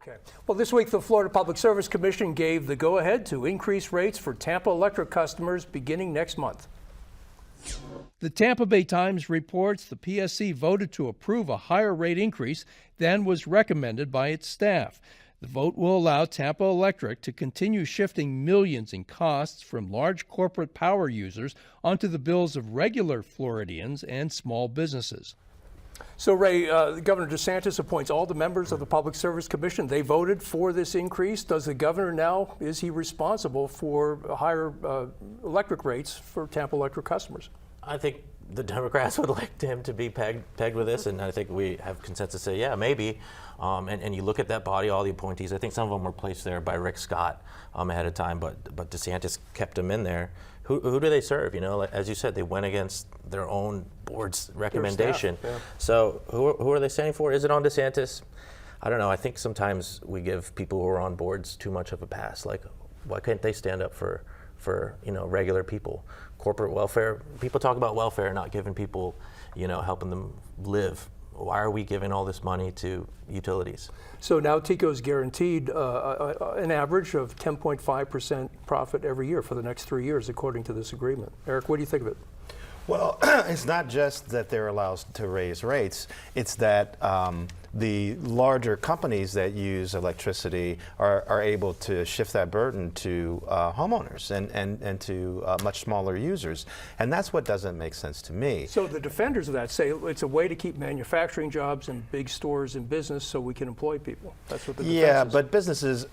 Okay. Well, this week the Florida Public Service Commission gave the go-ahead to increase rates for Tampa Electric customers beginning next month. The Tampa Bay Times reports the PSC voted to approve a higher rate increase than was recommended by its staff. The vote will allow Tampa Electric to continue shifting millions in costs from large corporate power users onto the bills of regular Floridians and small businesses. So, Ray, Governor DeSantis appoints all the members of the Public Service Commission. They voted for this increase. Does the governor now, is he responsible for higher electric rates for Tampa Electric customers? I think the Democrats would like him to be pegged with this, and I think we have consensus to say, yeah, maybe. And you look at that body, all the appointees, I think some of them were placed there by Rick Scott ahead of time, but DeSantis kept them in there. Who do they serve? You know, like, as you said, they went against their own board's recommendation. Staff, yeah. So who are they standing for? Is it on DeSantis? I don't know. I think sometimes we give people who are on boards too much of a pass. Like, why can't they stand up for regular people? Corporate welfare. People talk about welfare, not giving people, helping them live. Why are we giving all this money to utilities? So now TECO is guaranteed an average of 10.5% profit every year for the next 3 years, according to this agreement. Eric, what do you think of it? Well, it's not just that they're allowed to raise rates, it's that the larger companies that use electricity are able to shift that burden to homeowners and to much smaller users. And that's what doesn't make sense to me. So the defenders of that say it's a way to keep manufacturing jobs and big stores in business so we can employ people. That's what the defense Yeah, is. but businesses,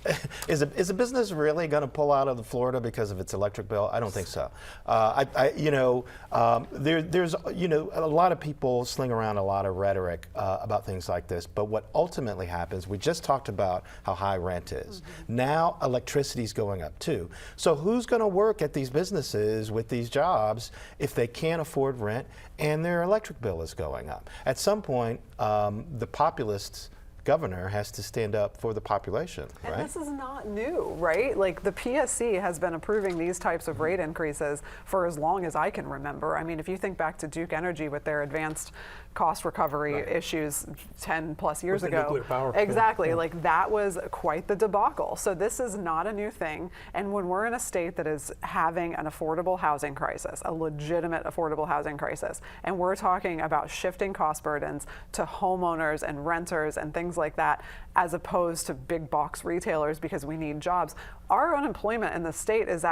is a business really going to pull out of Florida because of its electric bill? I don't think so. There's a lot of people sling around a lot of rhetoric about things like this, but what ultimately happens, we just talked about how high rent is. Mm-hmm. Now electricity's going up too. So who's going to work at these businesses with these jobs if they can't afford rent and their electric bill is going up? At some point, the populist governor has to stand up for the population, right? And this is not new, right? Like, the PSC has been approving these types of rate increases for as long as I can remember. I mean, if you think back to Duke Energy with their advanced cost recovery issues 10 plus years with the ago. nuclear power. Exactly, Yeah. like that was quite the debacle. So this is not a new thing. And when we're in a state that is having an affordable housing crisis, a legitimate affordable housing crisis, and we're talking about shifting cost burdens to homeowners and renters and things like that, as opposed to big box retailers because we need jobs, our unemployment in the state is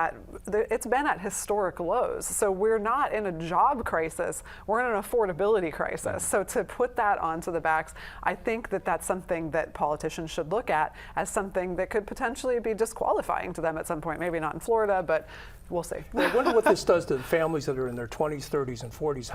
it's been at historic lows. So we're not in a job crisis, we're in an affordability crisis. So to put that onto the backs, I think that that's something that politicians should look at as something that could potentially be disqualifying to them at some point. Maybe not in Florida, but we'll see. I wonder what this does to the families that are in their 20s, 30s, and 40s.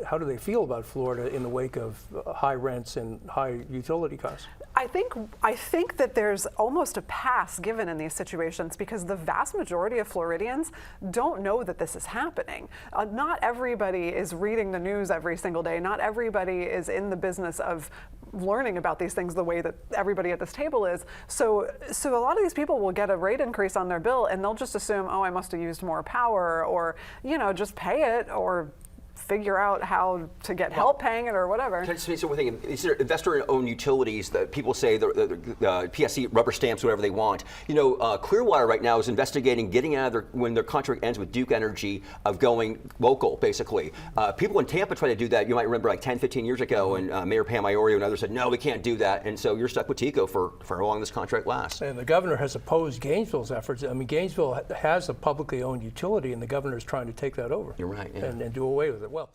How do they feel about Florida in the wake of high rents and high utility costs? I think that there's almost a pass given in these situations because the vast majority of Floridians don't know that this is happening. Not everybody is reading the news every single day. Not everybody is in the business of learning about these things the way that everybody at this table is. So a lot of these people will get a rate increase on their bill and they'll just assume, oh, I must have used more power, or just pay it, or figure out how to get help paying it or whatever. Can I just say one thing? These are investor-owned utilities that people say the PSC rubber stamps whatever they want. Clearwater right now is investigating getting out of when their contract ends with Duke Energy of going local, basically. People in Tampa try to do that. You might remember like 10, 15 years ago, and Mayor Pam Iorio and others said, no, we can't do that. And so you're stuck with TECO for how long this contract lasts. And the governor has opposed Gainesville's efforts. I mean, Gainesville has a publicly owned utility, and the governor is trying to take that over. You're right. Yeah. And do away with it. Well.